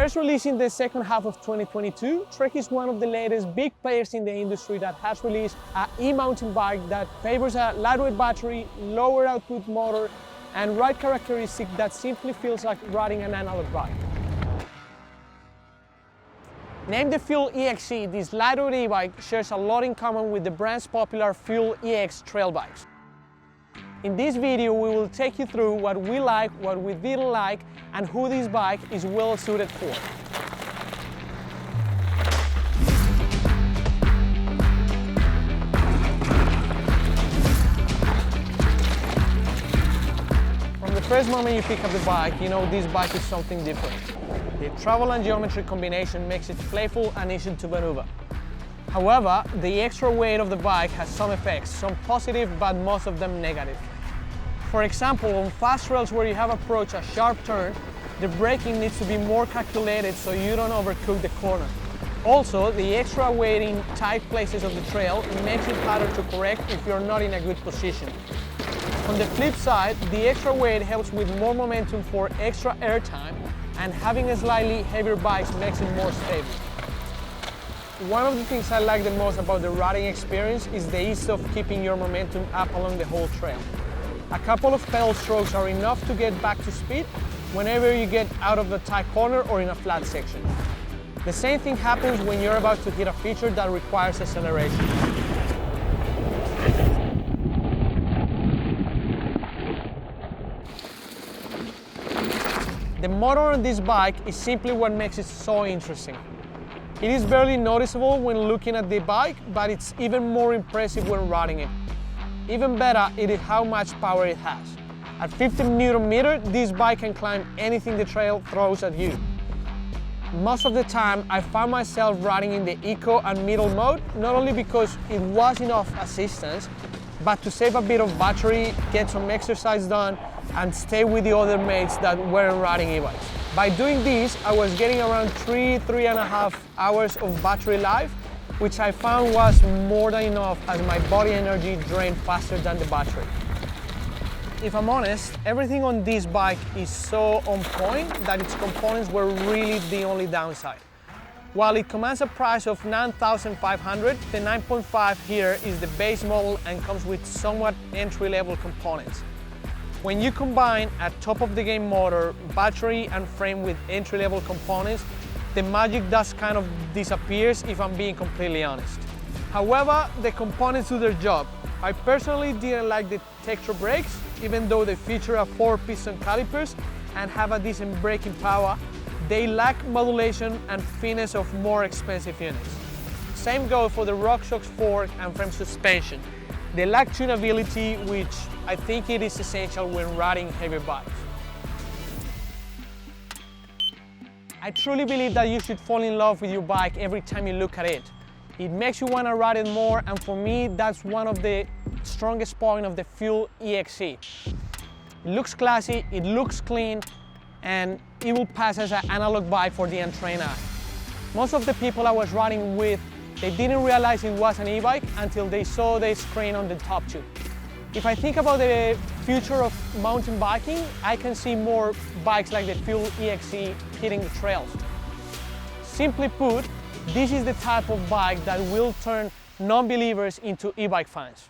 First released in the second half of 2022, Trek is one of the latest big players in the industry that has released an e-mountain bike that favors a lightweight battery, lower output motor, and ride characteristic that simply feels like riding an analog bike. Named the Fuel EXe, this lightweight e-bike shares a lot in common with the brand's popular Fuel EXe trail bikes. In this video, we will take you through what we like, what we didn't like, and who this bike is well suited for. From the first moment you pick up the bike, you know this bike is something different. The travel and geometry combination makes it playful and easy to maneuver. However, the extra weight of the bike has some effects, some positive but most of them negative. For example, on fast trails where you have approached a sharp turn, the braking needs to be more calculated so you don't overcook the corner. Also, the extra weight in tight places of the trail makes it harder to correct if you're not in a good position. On the flip side, the extra weight helps with more momentum for extra airtime, and having a slightly heavier bike makes it more stable. One of the things I like the most about the riding experience is the ease of keeping your momentum up along the whole trail. A couple of pedal strokes are enough to get back to speed whenever you get out of a tight corner or in a flat section. The same thing happens when you're about to hit a feature that requires acceleration. The motor on this bike is simply what makes it so interesting. It is barely noticeable when looking at the bike, but it's even more impressive when riding it. Even better, it is how much power it has. At 50 Nm, this bike can climb anything the trail throws at you. Most of the time, I found myself riding in the eco and middle mode, not only because it was enough assistance, but to save a bit of battery, get some exercise done, and stay with the other mates that weren't riding e-bikes. By doing this, I was getting around 3.5 hours of battery life, which I found was more than enough as my body energy drained faster than the battery. If I'm honest, everything on this bike is so on point that its components were really the only downside. While it commands a price of $9,500, the 9.5 here is the base model and comes with somewhat entry-level components. When you combine a top-of-the-game motor, battery and frame with entry-level components, the magic does kind of disappears if I'm being completely honest. However, the components do their job. I personally didn't like the texture brakes, even though they feature a 4-piston calipers and have a decent braking power. They lack modulation and finesse of more expensive units. Same goes for the RockShox fork and frame suspension. They lack tunability, which I think it is essential when riding heavier bikes. I truly believe that you should fall in love with your bike every time you look at it. It makes you want to ride it more, and for me, that's one of the strongest points of the Fuel EXe. It looks classy, it looks clean, and it will pass as an analog bike for the untrained eye. Most of the people I was riding with, they didn't realize it was an e-bike until they saw the screen on the top tube. If I think about the future of mountain biking, I can see more bikes like the Fuel EXe hitting the trails. Simply put, this is the type of bike that will turn non-believers into e-bike fans.